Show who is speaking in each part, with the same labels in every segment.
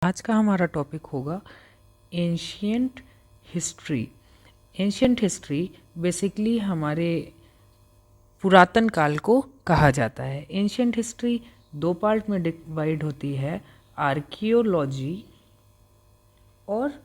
Speaker 1: आज का हमारा टॉपिक होगा ancient history. Ancient history basically हमारे पुरातन काल को कहा जाता है। एंशियंट हिस्ट्री दो पार्ट में डिवाइड होती है, आर्कियोलॉजी और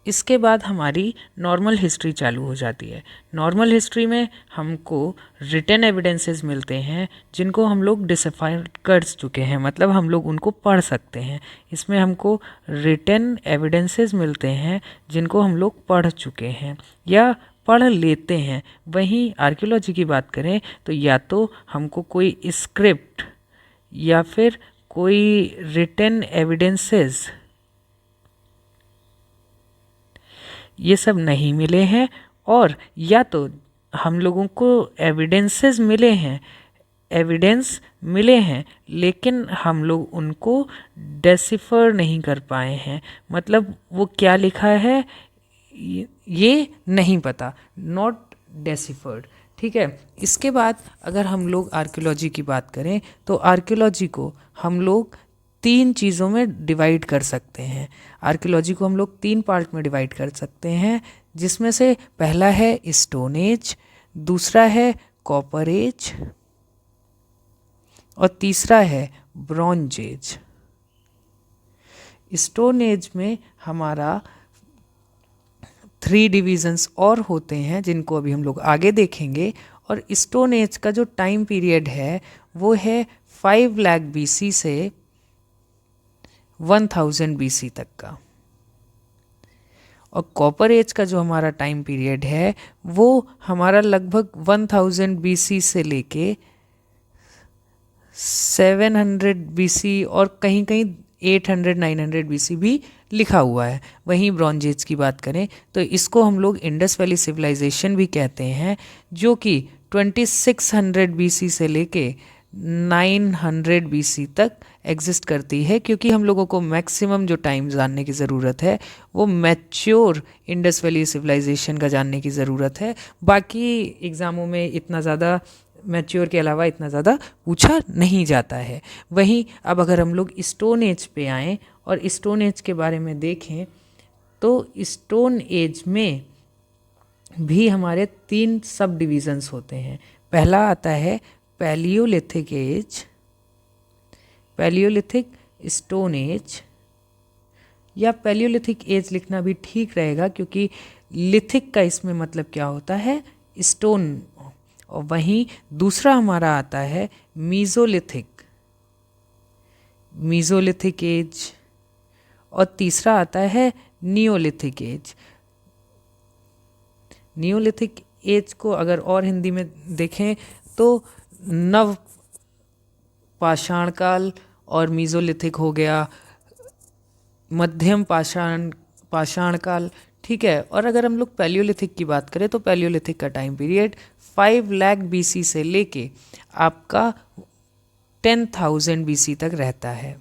Speaker 1: इसके बाद हमारी नॉर्मल हिस्ट्री चालू हो जाती है। नॉर्मल हिस्ट्री में हमको रिटन एविडेंसेस मिलते हैं जिनको हम लोग डिसिफाई कर चुके हैं, मतलब हम लोग उनको पढ़ सकते हैं। इसमें हमको रिटन एविडेंसेस मिलते हैं जिनको हम लोग पढ़ चुके हैं या पढ़ लेते हैं। वहीं आर्कियोलॉजी की बात करें तो या तो हमको कोई स्क्रिप्ट या फिर कोई रिटन एविडेंसेस ये सब नहीं मिले हैं, और या तो हम लोगों को एविडेंस मिले हैं लेकिन हम लोग उनको डेसिफर नहीं कर पाए हैं, मतलब वो क्या लिखा है ये नहीं पता, नॉट डेसिफर्ड। ठीक है। इसके बाद अगर हम लोग आर्कियोलॉजी की बात करें तो आर्कियोलॉजी को हम लोग तीन चीज़ों में डिवाइड कर सकते हैं। आर्कियोलॉजी को हम लोग तीन पार्ट में डिवाइड कर सकते हैं, जिसमें से पहला है स्टोन एज, दूसरा है कॉपर एज और तीसरा है ब्रॉन्ज एज। स्टोन एज में हमारा 3 डिविजन्स और होते हैं जिनको अभी हम लोग आगे देखेंगे, और स्टोन एज का जो टाइम पीरियड है वो है 5 लाख BC से 1000 BC तक का, और कॉपर एज का जो हमारा टाइम पीरियड है वो हमारा लगभग 1000 BC से लेके 700 BC और कहीं कहीं 800-900 BC भी लिखा हुआ है। वहीं ब्रॉन्ज एज की बात करें तो इसको हम लोग इंडस वैली सिविलाइजेशन भी कहते हैं, जो कि 2600 BC से लेके 900 BC तक एग्जिस्ट करती है, क्योंकि हम लोगों को मैक्सिमम जो टाइम जानने की ज़रूरत है वो मैच्योर इंडस वैली सिविलाइजेशन का जानने की ज़रूरत है। बाकी एग्ज़ामों में इतना ज़्यादा मैच्योर के अलावा इतना ज़्यादा पूछा नहीं जाता है। वहीं अब अगर हम लोग स्टोन एज पे आएँ और स्टोन एज के बारे में देखें तो स्टोन एज में भी हमारे 3 सब डिविजन्स होते हैं। पहला आता है palaeolithic age, palaeolithic stone age, या पैलियोलिथिक एज लिखना भी ठीक रहेगा क्योंकि लिथिक का इसमें मतलब क्या होता है, स्टोन। और वहीं दूसरा हमारा आता है मीज़ोलिथिक, मीज़ोलिथिक एज, और तीसरा आता है नियोलिथिक एज। नियोलिथिक एज को अगर और हिंदी में देखें तो नव पाषाण काल, और मीज़ोलिथिक हो गया मध्यम पाषाण काल। ठीक है। और अगर हम लोग पैलियोलिथिक की बात करें तो पैलियोलिथिक का टाइम पीरियड 5 लाख BC से लेके आपका 10,000 BC तक रहता है।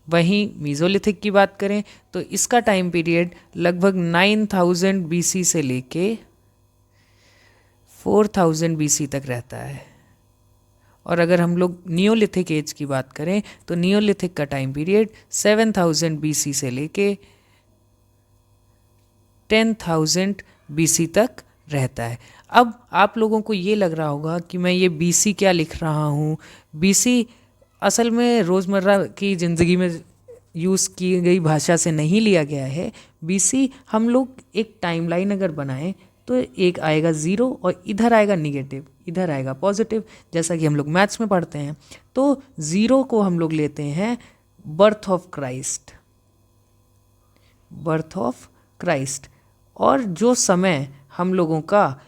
Speaker 1: वहीं मीज़ोलिथिक की बात करें तो इसका टाइम पीरियड लगभग 9000 BC से लेके 4000 BC तक रहता है। और अगर हम लोग नियोलिथिक एज की बात करें तो नियोलिथिक का टाइम पीरियड 7000 BC से लेके 10,000 BC तक रहता है। अब आप लोगों को ये लग रहा होगा कि मैं ये BC क्या लिख रहा हूँ। BC असल में रोज़मर्रा की ज़िंदगी में यूज़ की गई भाषा से नहीं लिया गया है। BC हम लोग एक टाइमलाइन अगर बनाएं तो एक आएगा 0 और इधर आएगा निगेटिव, इधर आएगा पॉजिटिव, जैसा कि हम लोग मैथ्स में पढ़ते हैं। तो 0 को हम लोग लेते हैं birth of Christ, birth of Christ, और जो समय हम लोगों का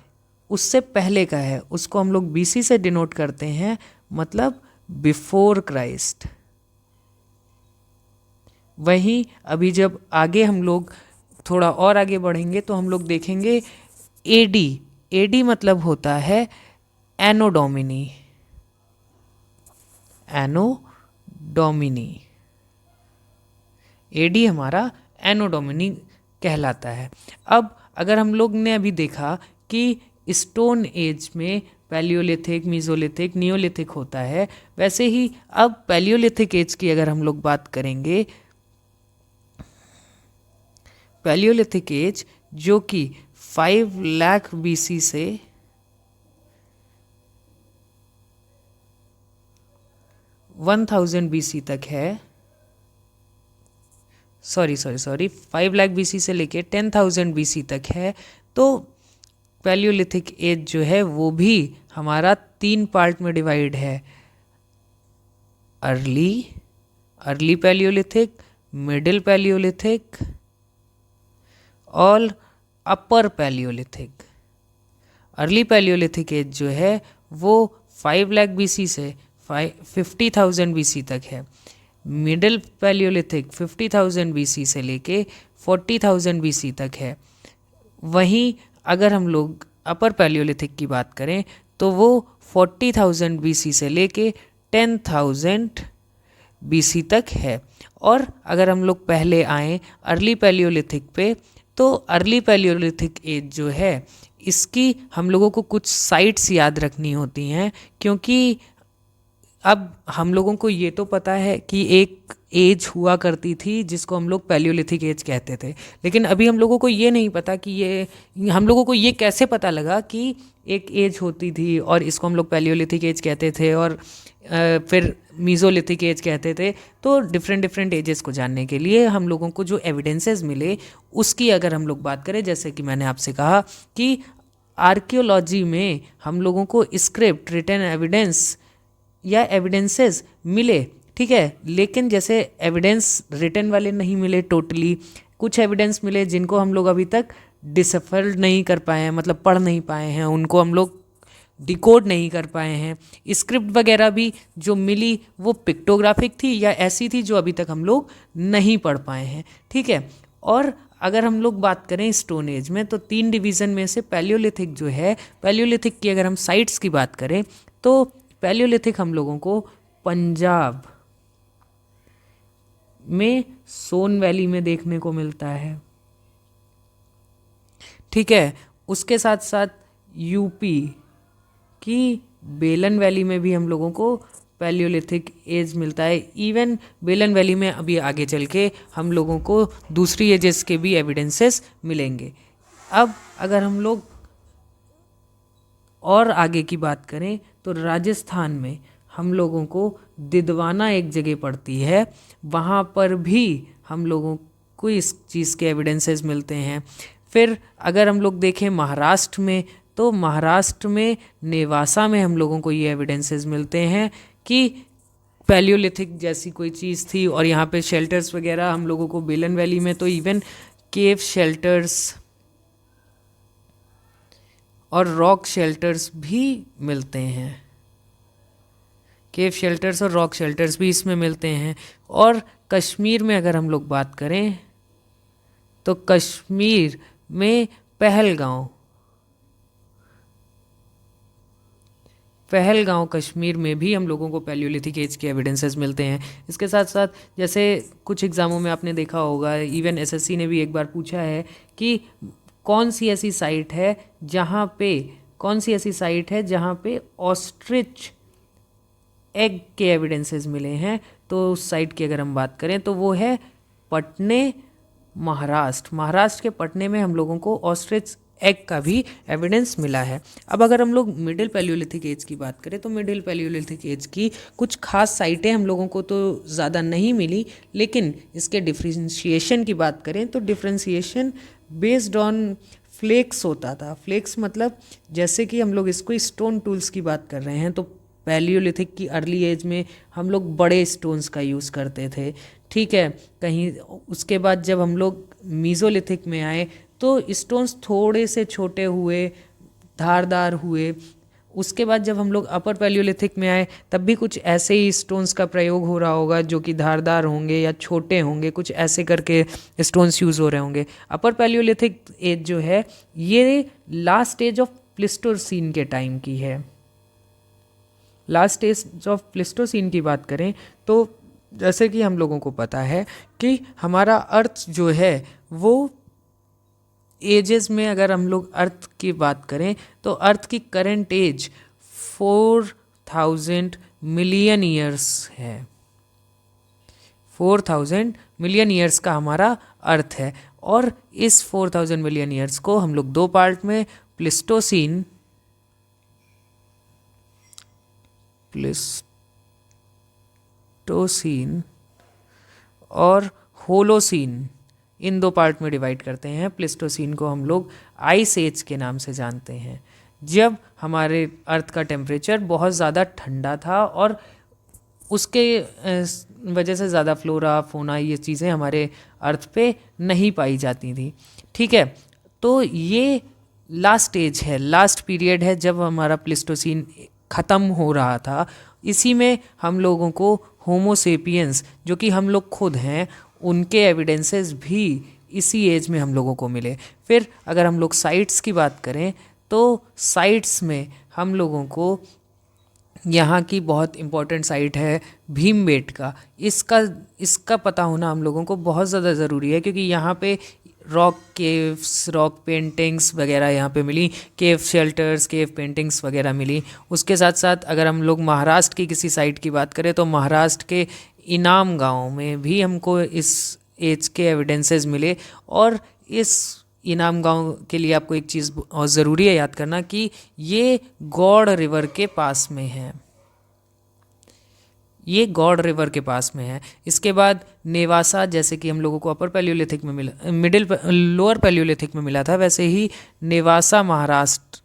Speaker 1: उससे पहले का है उसको हम लोग BC से डिनोट करते हैं, मतलब बिफोर क्राइस्ट। वहीं अभी जब आगे हम लोग थोड़ा और आगे बढ़ेंगे तो हम लोग देखेंगे AD, AD मतलब होता है एनो डोमिनी, एनो डोमिनी, AD हमारा एनो डोमिनी कहलाता है। अब अगर हम लोग ने अभी देखा कि स्टोन एज में पैलियोलिथिक, मीज़ोलिथिक, नियोलिथिक होता है, वैसे ही अब पैलियोलिथिक एज की अगर हम लोग बात करेंगे, पैलियोलिथिक एज जो कि 5 लाख बीसी से 1000 बीसी तक है, सॉरी 5 लाख बीसी से लेके 10,000 बीसी तक है। तो पैलियोलिथिक एज जो है वो भी हमारा 3 पार्ट में डिवाइड है, अर्ली पैलियोलिथिक, मिडिल पैलियोलिथिक और upper palaeolithic. Early palaeolithic age जो है वो 5 लाख बीसी से 50,000 बीसी तक है। मिडिल पैलियोलिथिक 50,000 बीसी से लेके 40,000 बीसी तक है। वहीं अगर हम लोग अपर पैलियोलिथिक की बात करें तो वो 40,000 बीसी से लेके 10,000 बीसी तक है। और अगर हम लोग पहले आएँ अर्ली पैलियोलिथिक पे, तो अर्ली पैलियोलिथिक एज जो है इसकी हम लोगों को कुछ साइट्स याद रखनी होती हैं, क्योंकि अब हम लोगों को ये तो पता है कि एक एज हुआ करती थी जिसको हम लोग पैलियोलिथिक एज कहते थे, लेकिन अभी हम लोगों को ये नहीं पता कि हम लोगों को ये कैसे पता लगा कि एक एज होती थी और इसको हम लोग पैलियोलिथिक एज कहते थे और फिर मीज़ोलिथिक एज कहते थे। तो डिफरेंट एजेस को जानने के लिए हम लोगों को जो एविडेंसेस मिले उसकी अगर हम लोग बात करें, जैसे कि मैंने आपसे कहा कि आर्कियोलॉजी में हम लोगों को स्क्रिप्ट, रिटन एविडेंस या एविडेंसेस मिले, ठीक है, लेकिन जैसे एविडेंस रिटन वाले नहीं मिले टोटली, कुछ एविडेंस मिले जिनको हम लोग अभी तक डिसफर नहीं कर पाए हैं, मतलब पढ़ नहीं पाए हैं, उनको हम लोग डिकोड नहीं कर पाए हैं। स्क्रिप्ट वगैरह भी जो मिली वो पिक्टोग्राफिक थी या ऐसी थी जो अभी तक हम लोग नहीं पढ़ पाए हैं, ठीक है। और अगर हम लोग बात करें स्टोन एज में, तो 3 डिवीज़न में से पैलियोलिथिक जो है, पैलियोलिथिक की अगर हम साइट्स की बात करें तो पैलियोलिथिक हम लोगों को पंजाब में सोन वैली में देखने को मिलता है, ठीक है। उसके साथ साथ यूपी की बेलन वैली में भी हम लोगों को पैलियोलिथिक एज मिलता है। इवन बेलन वैली में अभी आगे चल के हम लोगों को दूसरी एजेस के भी एविडेंसेस मिलेंगे। अब अगर हम लोग और आगे की बात करें तो राजस्थान में हम लोगों को दिदवाना एक जगह पड़ती है, वहाँ पर भी हम लोगों को इस चीज़ के एविडेंसेस मिलते हैं। फिर अगर हम लोग देखें महाराष्ट्र में, तो महाराष्ट्र में नेवासा में हम लोगों को ये एविडेंसेस मिलते हैं कि पैलियोलिथिक जैसी कोई चीज़ थी। और यहाँ पे शेल्टर्स वगैरह हम लोगों को बेलन वैली में तो इवन केव शेल्टर्स और रॉक शेल्टर्स भी मिलते हैं, केव शेल्टर्स और रॉक शेल्टर्स भी इसमें मिलते हैं। और कश्मीर में अगर हम लोग बात करें तो कश्मीर में पहलगांव कश्मीर में भी हम लोगों को पैलियोलिथिक एज के एविडेंसेस मिलते हैं। इसके साथ साथ जैसे कुछ एग्ज़ामों में आपने देखा होगा, इवन एसएससी ने भी एक बार पूछा है कि कौन सी ऐसी साइट है जहाँ पे ऑस्ट्रिच एग के एविडेंसेस मिले हैं। तो उस साइट की अगर हम बात करें तो वो है पटने, महाराष्ट्र के पटने में हम लोगों को ऑस्ट्रिच एग का भी एविडेंस मिला है। अब अगर हम लोग मिडिल पैलियोलिथिक एज की बात करें तो मिडिल पैलियोलिथिक एज की कुछ खास साइटें हम लोगों को तो ज़्यादा नहीं मिली, लेकिन इसके डिफ्रेंशिएशन की बात करें तो डिफ्रेंशिएशन बेस्ड ऑन फ्लेक्स होता था। फ्लेक्स मतलब जैसे कि हम लोग इसको स्टोन टूल्स की बात कर रहे हैं, तो पैलियोलिथिक की अर्ली एज में हम लोग बड़े स्टोन्स का यूज़ करते थे, ठीक है। कहीं उसके बाद जब हम लोग मीज़ोलिथिक में आए तो स्टोन्स थोड़े से छोटे हुए, धारदार हुए। उसके बाद जब हम लोग अपर पैलियोलिथिक में आए तब भी कुछ ऐसे ही स्टोन्स का प्रयोग हो रहा होगा जो कि धारदार होंगे या छोटे होंगे, कुछ ऐसे करके स्टोन्स यूज़ हो रहे होंगे। अपर पैलियोलिथिक एज जो है ये लास्ट एज ऑफ प्लिस्टोसीन के टाइम की है। लास्ट एज ऑफ प्लिस्टोसीन की बात करें तो जैसे कि हम लोगों को पता है कि हमारा अर्थ जो है वो एजेस में, अगर हम लोग अर्थ की बात करें तो अर्थ की करंट एज 4000 मिलियन ईयर्स है। 4000 मिलियन ईयर्स का हमारा अर्थ है। और इस 4000 मिलियन ईयर्स को हम लोग दो पार्ट में प्लिस्टोसीन और होलोसीन, इन दो पार्ट में डिवाइड करते हैं। प्लिस्टोसीन को हम लोग आइस एज के नाम से जानते हैं, जब हमारे अर्थ का टेम्परेचर बहुत ज़्यादा ठंडा था और उसके वजह से ज़्यादा फ्लोरा फोना ये चीज़ें हमारे अर्थ पे नहीं पाई जाती थी। ठीक है, तो ये लास्ट स्टेज है, लास्ट पीरियड है जब हमारा प्लिस्टोसीन ख़त्म हो रहा था। इसी में हम लोगों को होमोसेपियंस, जो कि हम लोग खुद हैं, उनके एविडेंसेस भी इसी एज में हम लोगों को मिले। फिर अगर हम लोग साइट्स की बात करें तो साइट्स में हम लोगों को यहाँ की बहुत इम्पॉर्टेंट साइट है भीमबेटका। इसका पता होना हम लोगों को बहुत ज़्यादा ज़रूरी है, क्योंकि यहाँ पे रॉक केव्स, रॉक पेंटिंग्स वगैरह यहाँ पे मिली, केव शेल्टर्स, केव पेंटिंग्स वगैरह मिली। उसके साथ साथ अगर हम लोग महाराष्ट्र की किसी साइट की बात करें तो महाराष्ट्र के इनाम गांव में भी हमको इस एज के एविडेंसेस मिले। और इस इनाम गांव के लिए आपको एक चीज़ और ज़रूरी है याद करना कि ये गौड़ रिवर के पास में है, ये गौड़ रिवर के पास में है। इसके बाद नेवासा, जैसे कि हम लोगों को अपर पैलियोलिथिक में मिला, लोअर पैलियोलिथिक में मिला था, वैसे ही नेवासा महाराष्ट्र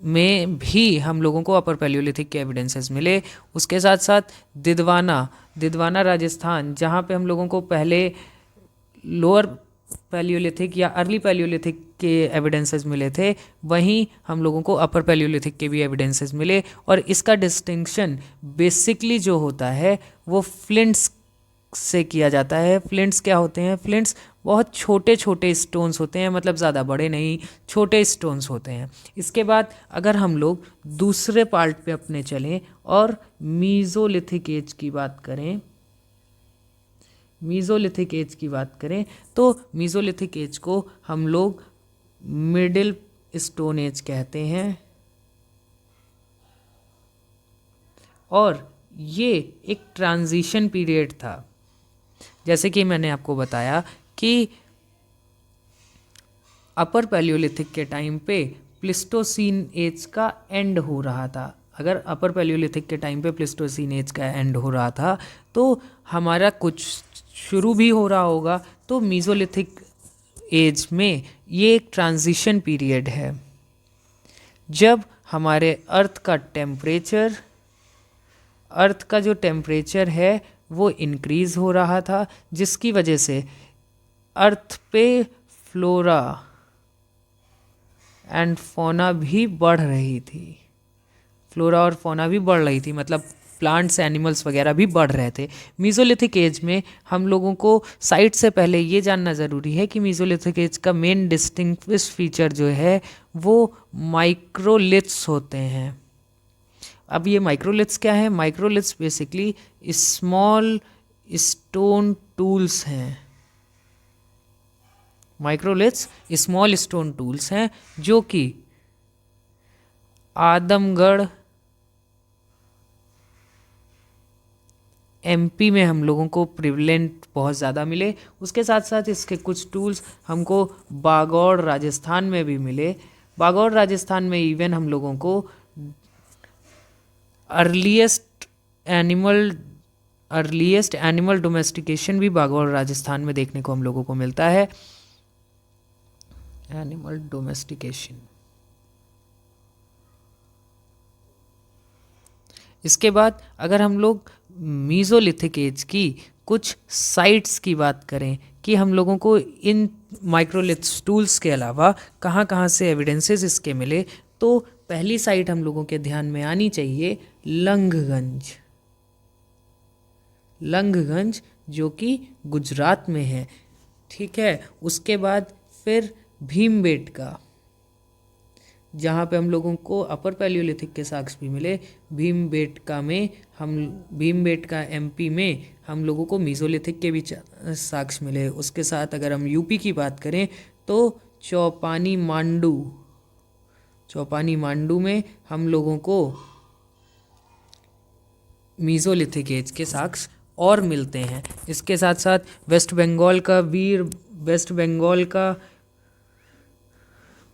Speaker 1: में भी हम लोगों को अपर पैलियोलिथिक के एविडेंसेस मिले। उसके साथ साथ दिदवाना राजस्थान, जहाँ पे हम लोगों को पहले लोअर पैलियोलिथिक या अर्ली पैलियोलिथिक के एविडेंसेस मिले थे, वहीं हम लोगों को अपर पैलियोलिथिक के भी एविडेंसेस मिले। और इसका डिस्टिंक्शन बेसिकली जो होता है वो फ्लिंट्स से किया जाता है। फ्लिंट्स क्या होते हैं? फ्लिंट्स बहुत छोटे छोटे स्टोन्स होते हैं, मतलब ज़्यादा बड़े नहीं, छोटे स्टोन्स होते हैं। इसके बाद अगर हम लोग दूसरे पार्ट पे अपने चलें और मीज़ोलिथिक एज की बात करें, मीज़ोलिथिक एज की बात करें तो मीज़ोलिथिक एज को हम लोग मिडिल स्टोन एज कहते हैं। और ये एक ट्रांजिशन पीरियड था, जैसे कि मैंने आपको बताया कि अपर पैलियोलिथिक के टाइम पे प्लिस्टोसीन एज का एंड हो रहा था। अगर अपर पैलियोलिथिक के टाइम पे प्लिस्टोसीन एज का एंड हो रहा था तो हमारा कुछ शुरू भी हो रहा होगा। तो मीज़ोलिथिक एज में ये एक ट्रांजिशन पीरियड है, जब हमारे अर्थ का जो टेम्परेचर है वो इंक्रीज़ हो रहा था, जिसकी वजह से अर्थ पे फ्लोरा एंड फौना भी बढ़ रही थी। फ्लोरा और फौना भी बढ़ रही थी, मतलब प्लांट्स, एनिमल्स वगैरह भी बढ़ रहे थे। मीज़ोलिथिक एज में हम लोगों को साइट से पहले ये जानना ज़रूरी है कि मीज़ोलिथिक एज का मेन डिस्टिंग्विश फीचर जो है वो माइक्रोलिथ्स होते हैं। अब ये माइक्रोलिथ्स क्या है? Microliths basically small stone tools हैं। माइक्रोलिथ्स स्मॉल स्टोन टूल्स हैं जो कि आदमगढ़ एमपी में हम लोगों को प्रिवलेंट बहुत ज़्यादा मिले। उसके साथ साथ इसके कुछ टूल्स हमको बागौड़ राजस्थान में भी मिले। बागौड़ राजस्थान में इवन हम लोगों को अर्लीस्ट एनिमल डोमेस्टिकेशन भी बागौड़ राजस्थान में देखने को हम लोगों को मिलता है। Animal domestication. इसके बाद अगर हम लोग मीज़ोलिथिक एज की कुछ साइट्स की बात करें कि हम लोगों को इन माइक्रोलिथ्स टूल्स के अलावा कहाँ कहाँ से एविडेंसेस इसके मिले, तो पहली साइट हम लोगों के ध्यान में आनी चाहिए लंगगंज, जो कि गुजरात में है। ठीक है, उसके बाद फिर भीमबेटका, जहाँ पे हम लोगों को अपर पैलियोलिथिक के साक्ष्य भी मिले। भीमबेटका एमपी में हम लोगों को मीज़ोलिथिक के भी साक्ष्य मिले। उसके साथ अगर हम यूपी की बात करें तो चौपानी मांडू चौपानी मांडू में हम लोगों को मीज़ोलिथिक एज के साक्ष्य और मिलते हैं। इसके साथ साथ वेस्ट बंगाल का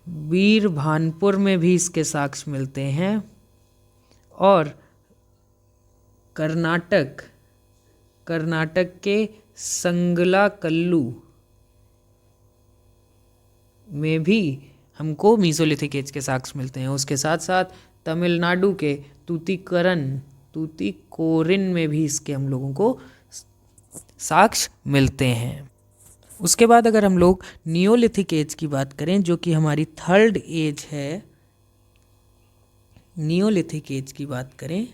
Speaker 1: वीर भानपुर में भी इसके साक्ष्य मिलते हैं, और कर्नाटक के संगला कल्लू में भी हमको मीज़ोलिथिक एज के साक्ष्य मिलते हैं। उसके साथ साथ तमिलनाडु के तूतीकोरिन में भी इसके हम लोगों को साक्ष्य मिलते हैं। उसके बाद अगर हम लोग नियोलिथिक एज की बात करें, जो कि हमारी थर्ड एज है, नियोलिथिक एज की बात करें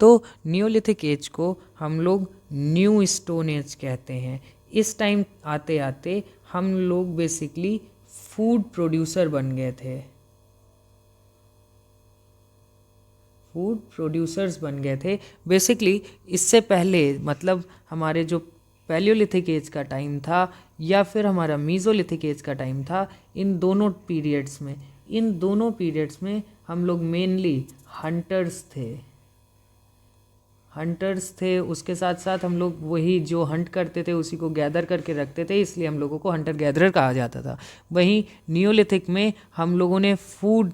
Speaker 1: तो नियोलिथिक एज को हम लोग न्यू स्टोन एज कहते हैं। इस टाइम आते आते हम लोग बेसिकली फूड प्रोड्यूसर बन गए थे, फूड प्रोड्यूसर्स बन गए थे बेसिकली। इससे पहले मतलब हमारे जो पैलियोलिथिक एज का टाइम था या फिर हमारा मीज़ोलिथिक एज का टाइम था, इन दोनों पीरियड्स में हम लोग मेनली हंटर्स थे। उसके साथ साथ हम लोग वही जो हंट करते थे उसी को गैदर करके रखते थे, इसलिए हम लोगों को हंटर गैदरर कहा जाता था। वहीं नियोलिथिक में हम लोगों ने फूड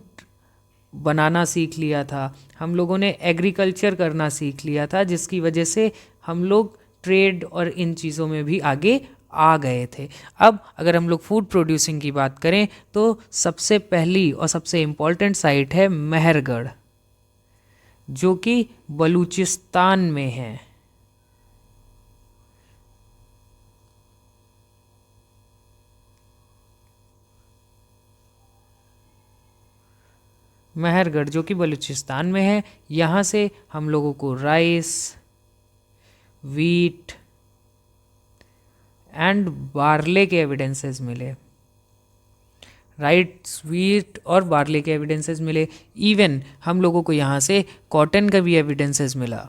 Speaker 1: बनाना सीख लिया था, हम लोगों ने एग्रीकल्चर करना सीख लिया था, जिसकी वजह से हम लोग ट्रेड और इन चीज़ों में भी आगे आ गए थे। अब अगर हम लोग फूड प्रोड्यूसिंग की बात करें तो सबसे पहली और सबसे इम्पॉर्टेंट साइट है मेहरगढ़, जो कि बलूचिस्तान में है। मेहरगढ़ जो कि बलूचिस्तान में है, यहाँ से हम लोगों को राइस, वीट एंड बार्ले के एविडेंसेस मिले। राइस, वीट और बार्ले के एविडेंसेस मिले। इवन हम लोगों को यहाँ से कॉटन का भी एविडेंसेस मिला।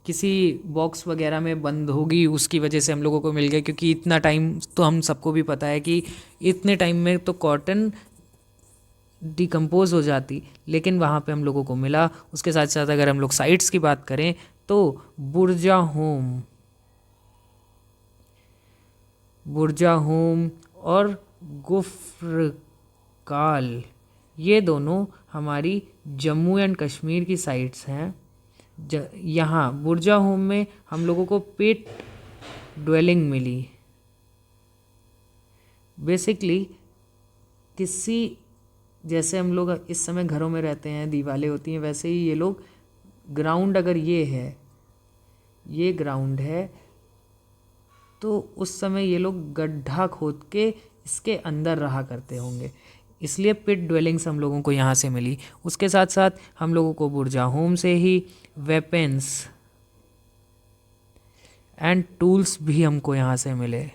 Speaker 1: किसी बॉक्स वगैरह में बंद होगी उसकी वजह से हम लोगों को मिल गया, क्योंकि इतना टाइम तो हम सबको भी पता है कि इतने टाइम में तो कॉटन डिकम्पोज हो जाती, लेकिन वहाँ पे हम लोगों को मिला। उसके साथ साथ अगर हम लोग साइट्स की बात करें तो बुर्जा होम और गुफ्रकाल, ये दोनों हमारी जम्मू एंड कश्मीर की साइट्स हैं। यहाँ बुर्जा होम में हम लोगों को पिट ड्वेलिंग मिली। बेसिकली किसी, जैसे हम लोग इस समय घरों में रहते हैं, दीवारें होती हैं, वैसे ही ये लोग ग्राउंड, अगर ये ग्राउंड है तो उस समय ये लोग गड्ढा खोद के इसके अंदर रहा करते होंगे, इसलिए पिट ड्वेलिंग्स हम लोगों को यहाँ से मिली। उसके साथ साथ हम लोगों को बुर्जा होम से ही वेपन्स एंड टूल्स भी हमको यहाँ से मिले।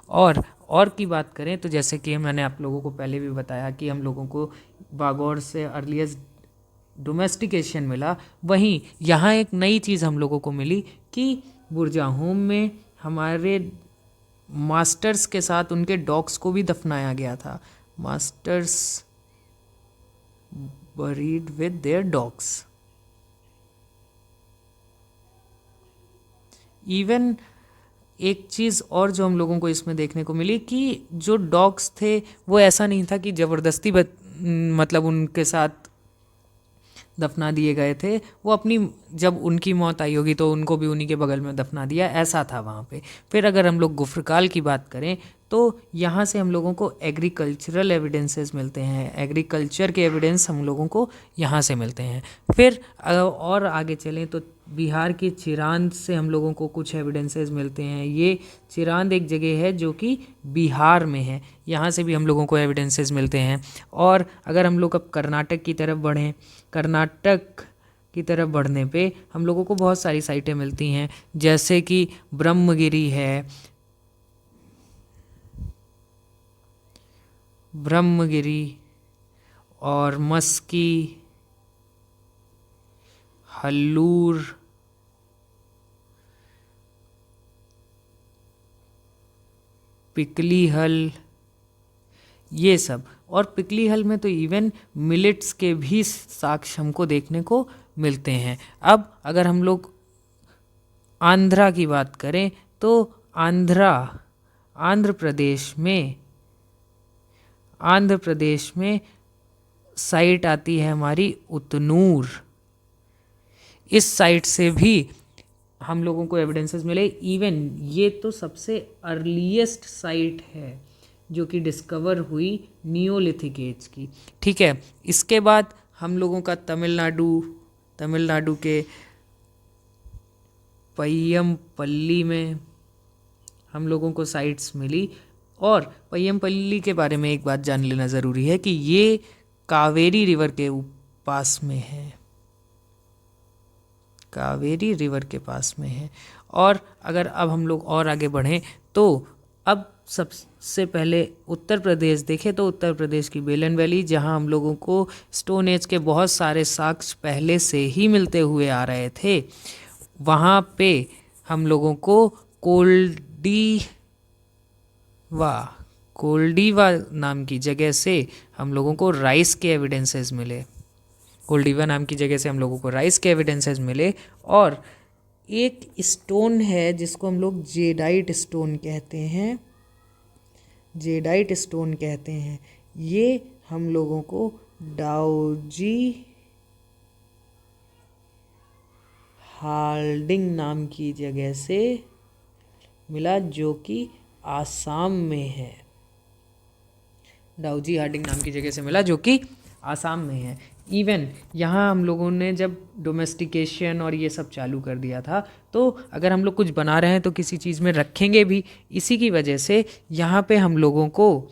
Speaker 1: और की बात करें तो जैसे कि मैंने आप लोगों को पहले भी बताया कि हम लोगों को बागौर से अर्लीस्ट डोमेस्टिकेशन मिला, वहीं यहाँ एक नई चीज़ हम लोगों को मिली कि बुर्जा होम में हमारे मास्टर्स के साथ उनके डॉग्स को भी दफनाया गया था। Masters buried with their dogs. Even एक चीज़ और जो हम लोगों को इसमें देखने को मिली कि जो डॉग्स थे वो ऐसा नहीं था कि ज़बरदस्ती मतलब उनके साथ दफना दिए गए थे, वो अपनी, जब उनकी मौत आई होगी तो उनको भी उन्हीं के बगल में दफना दिया, ऐसा था वहाँ पे। फिर अगर हम लोग गुफ्रकाल की बात करें तो यहाँ से हम लोगों को एग्रीकल्चरल एविडेंसेस मिलते हैं, एग्रीकल्चर के एविडेंस हम लोगों को यहाँ से मिलते हैं। फिर और आगे चलें तो बिहार के चिरांद से हम लोगों को कुछ एविडेंसेस मिलते हैं। ये चिरांद एक जगह है जो कि बिहार में है, यहाँ से भी हम लोगों को एविडेंसेस मिलते हैं। और अगर हम लोग अब कर्नाटक की तरफ बढ़ें, कर्नाटक की तरफ बढ़ने पे हम लोगों को बहुत सारी साइटें मिलती हैं, जैसे कि ब्रह्मगिरी है, और मस्की, हल्लूर, पिकली हल, ये सब। और पिकली हल में तो इवन मिलेट्स के भी साक्ष्य हमको देखने को मिलते हैं। अब अगर हम लोग आंध्रा की बात करें तो आंध्र प्रदेश में साइट आती है हमारी उतनूर। इस साइट से भी हम लोगों को एविडेंसेस मिले। इवन ये तो सबसे अर्लीस्ट साइट है जो कि डिस्कवर हुई नियोलिथिक एज की। ठीक है, इसके बाद हम लोगों का तमिलनाडु के पय्यमपल्ली में हम लोगों को साइट्स मिली। और पय्यमपल्ली के बारे में एक बात जान लेना ज़रूरी है कि ये कावेरी रिवर के पास में है, कावेरी रिवर के पास में है। और अगर अब हम लोग और आगे बढ़ें तो अब सबसे पहले उत्तर प्रदेश देखें तो उत्तर प्रदेश की बेलन वैली, जहां हम लोगों को स्टोन एज के बहुत सारे साक्ष्य पहले से ही मिलते हुए आ रहे थे, वहाँ पे हम लोगों को कोल्डीवा नाम की जगह से हम लोगों को राइस के एविडेंसेस मिले। कोल्डीवा नाम की जगह से हम लोगों को राइस के एविडेंसेस मिले। और एक स्टोन है जिसको हम लोग जेडाइट स्टोन कहते हैं, ये हम लोगों को डाउजी हाल्डिंग नाम की जगह से मिला, जो कि आसाम में है। डाउजी हार्डिंग नाम की जगह से मिला जो कि आसाम में है। इवन यहाँ हम लोगों ने जब डोमेस्टिकेशन और ये सब चालू कर दिया था, तो अगर हम लोग कुछ बना रहे हैं तो किसी चीज़ में रखेंगे भी। इसी की वजह से यहाँ पे हम लोगों को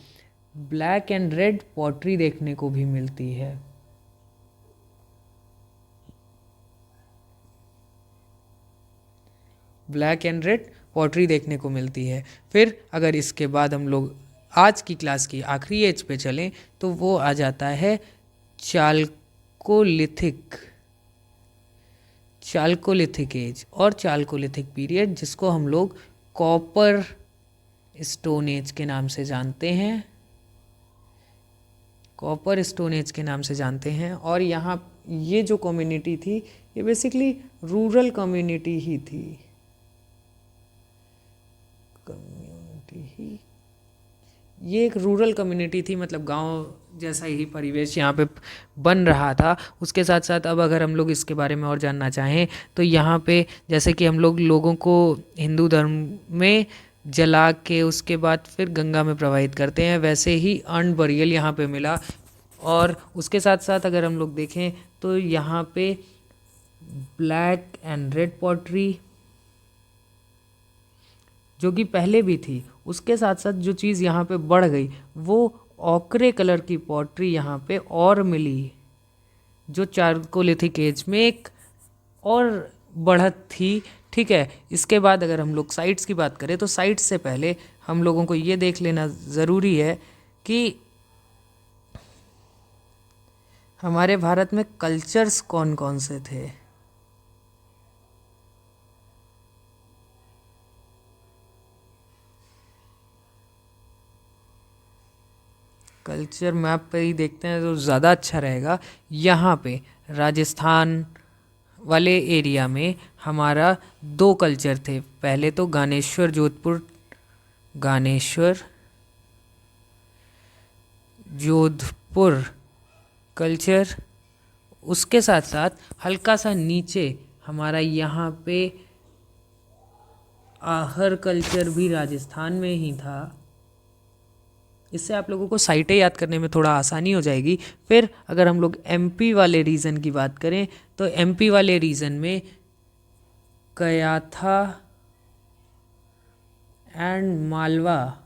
Speaker 1: ब्लैक एंड रेड पॉटरी देखने को भी मिलती है। ब्लैक एंड रेड पॉटरी देखने को मिलती है। फिर अगर इसके बाद हम लोग आज की क्लास की आखिरी एज पे चलें तो वो आ जाता है चाल्कोलिथिक एज और चाल्कोलिथिक पीरियड, जिसको हम लोग कॉपर स्टोन एज के नाम से जानते हैं। और यहाँ ये जो कम्युनिटी थी ये बेसिकली रूरल कम्युनिटी ही ये एक रूरल कम्युनिटी थी, मतलब गांव जैसा ही परिवेश यहाँ पे बन रहा था। उसके साथ साथ अब अगर हम लोग इसके बारे में और जानना चाहें तो यहाँ पे जैसे कि हम लोगों को हिंदू धर्म में जला के उसके बाद फिर गंगा में प्रवाहित करते हैं, वैसे ही अर्न बरियल यहाँ पे मिला। और उसके साथ साथ अगर हम लोग देखें तो यहाँ पे ब्लैक एंड रेड पॉटरी जो कि पहले भी थी, उसके साथ साथ जो चीज़ यहाँ पे बढ़ गई वो ऑकरे कलर की पॉटरी यहाँ पे और मिली, जो चाल्कोलिथिक एज में एक और बढ़त थी। ठीक है, इसके बाद अगर हम लोग साइट्स की बात करें तो साइट्स से पहले हम लोगों को ये देख लेना ज़रूरी है कि हमारे भारत में कल्चर्स कौन कौन से थे। कल्चर मैप पे ही देखते हैं तो ज़्यादा अच्छा रहेगा। यहाँ पे राजस्थान वाले एरिया में हमारा 2 कल्चर थे। पहले तो गानेश्वर जोधपुर कल्चर, उसके साथ साथ हल्का सा नीचे हमारा यहाँ पे आहर कल्चर भी राजस्थान में ही था। इससे आप लोगों को साइटें याद करने में थोड़ा आसानी हो जाएगी। फिर अगर हम लोग एमपी वाले रीजन की बात करें तो एमपी वाले रीजन में कयाथा एंड मालवा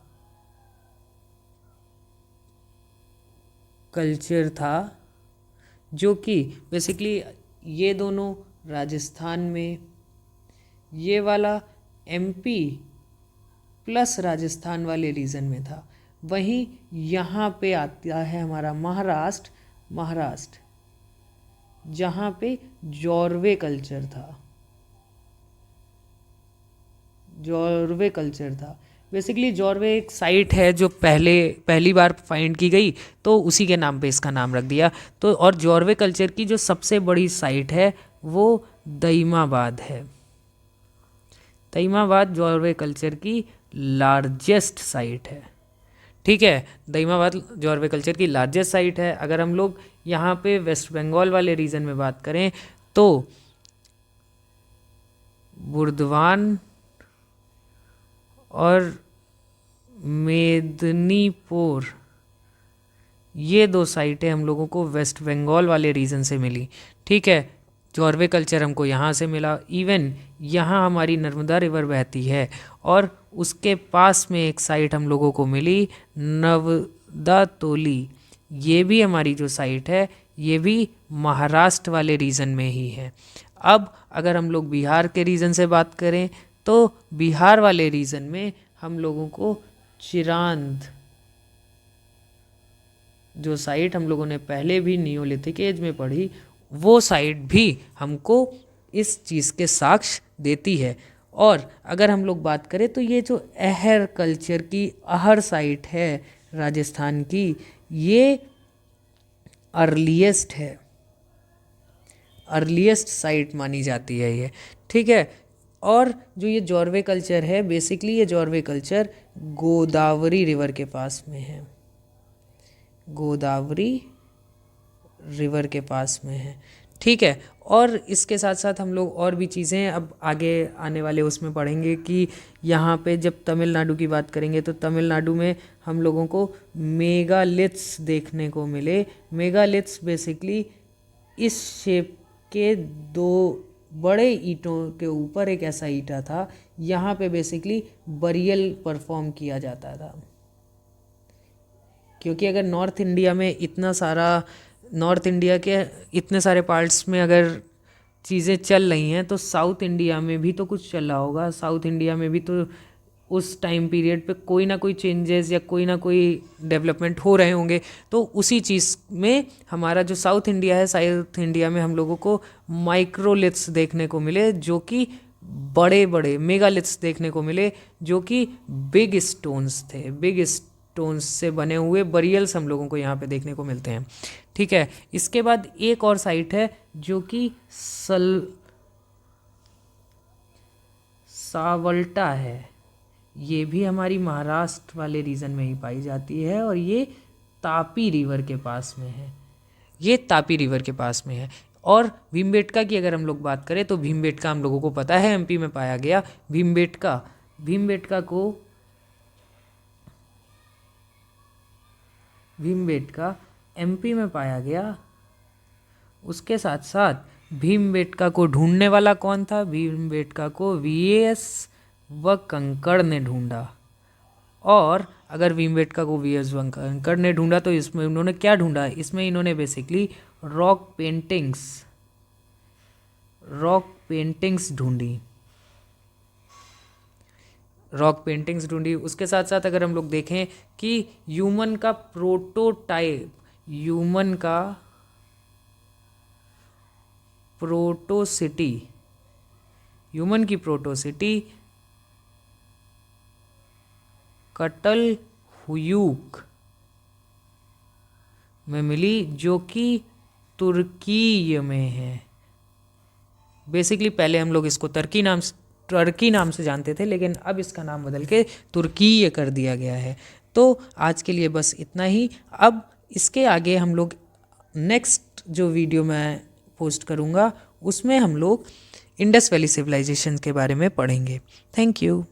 Speaker 1: कल्चर था, जो कि बेसिकली ये दोनों राजस्थान में, ये वाला एमपी प्लस राजस्थान वाले रीजन में था। वहीं यहाँ पे आता है हमारा महाराष्ट्र, जहाँ पे जॉर्वे कल्चर था। बेसिकली जॉर्वे एक साइट है जो पहली बार फाइंड की गई, तो उसी के नाम पे इसका नाम रख दिया। तो और जॉर्वे कल्चर की जो सबसे बड़ी साइट है वो दईमाबाद है। दईमाबाद जॉर्वे कल्चर की लार्जेस्ट साइट है। ठीक है, दईमाबाद जॉर्वे कल्चर की लार्जेस्ट साइट है। अगर हम लोग यहाँ पे वेस्ट बंगाल वाले रीजन में बात करें तो बुर्दवान और मेदिनीपुर, ये दो साइटें हम लोगों को वेस्ट बंगाल वाले रीजन से मिली। ठीक है, जॉर्वे कल्चर हमको यहाँ से मिला। इवन यहाँ हमारी नर्मदा रिवर बहती है और उसके पास में एक साइट हम लोगों को मिली नवदातोली। ये भी हमारी जो साइट है ये भी महाराष्ट्र वाले रीजन में ही है। अब अगर हम लोग बिहार के रीजन से बात करें तो बिहार वाले रीजन में हम लोगों को चिरांद, जो साइट हम लोगों ने पहले भी नियोलिथिक एज में पढ़ी, वो साइट भी हमको इस चीज़ के साक्ष्य देती है। और अगर हम लोग बात करें तो ये जो अहर कल्चर की अहर साइट है राजस्थान की, ये अर्लीस्ट है, अर्लीस्ट साइट मानी जाती है ये। ठीक है, और जो ये जॉर्वे कल्चर है, बेसिकली ये जॉर्वे कल्चर गोदावरी रिवर के पास में है, गोदावरी रिवर के पास में है। ठीक है, और इसके साथ साथ हम लोग और भी चीज़ें अब आगे आने वाले उसमें पढ़ेंगे कि यहाँ पे जब तमिलनाडु की बात करेंगे तो तमिलनाडु में हम लोगों को मेगालिथ्स देखने को मिले। मेगालिथ्स बेसिकली इस शेप के दो बड़े ईंटों के ऊपर एक ऐसा ईंटा था, यहाँ पे बेसिकली बरियल परफॉर्म किया जाता था। क्योंकि अगर नॉर्थ इंडिया में इतना सारा, नॉर्थ इंडिया के इतने सारे पार्ट्स में अगर चीज़ें चल रही हैं तो साउथ इंडिया में भी तो कुछ चल रहा होगा। साउथ इंडिया में भी तो उस टाइम पीरियड पे कोई ना कोई चेंजेस या कोई ना कोई डेवलपमेंट हो रहे होंगे। तो उसी चीज़ में हमारा जो साउथ इंडिया है, साउथ इंडिया में हम लोगों को माइक्रोलिथ्स देखने को मिले, जो कि बड़े बड़े मेगालिथ्स देखने को मिले, जो कि बिग स्टोन्स थे। बिग स्टोन्स से बने हुए बरियल्स हम लोगों को यहाँ पे देखने को मिलते हैं। ठीक है, इसके बाद एक और साइट है जो कि सावल्टा है। ये भी हमारी महाराष्ट्र वाले रीजन में ही पाई जाती है और ये तापी रिवर के पास में है, ये तापी रिवर के पास में है। और भीमबेटका की अगर हम लोग बात करें तो भीमबेटका हम लोगों को पता है एमपी में पाया गया। भीमबेटका एमपी में पाया गया। उसके साथ साथ भीमबेटका को ढूंढने वाला कौन था? भीमबेटका को वीएस व कंकड़ ने ढूंढा। और अगर भीमबेटका को वीएस व कंकड़ ने ढूंढा तो इसमें उन्होंने क्या ढूंढा? इसमें इन्होंने बेसिकली रॉक पेंटिंग्स ढूंढी। उसके साथ साथ अगर हम लोग देखें कि ह्यूमन का प्रोटोटाइप, ह्यूमन का प्रोटोसिटी, ह्यूमन की प्रोटोसिटी कटल हुयूक में मिली, जो कि तुर्की में है। बेसिकली पहले हम लोग इसको टर्की नाम से जानते थे, लेकिन अब इसका नाम बदल के तुर्की कर दिया गया है। तो आज के लिए बस इतना ही। अब इसके आगे हम लोग नेक्स्ट जो वीडियो मैं पोस्ट करूँगा उसमें हम लोग इंडस वैली सिविलाइजेशन के बारे में पढ़ेंगे। Thank you.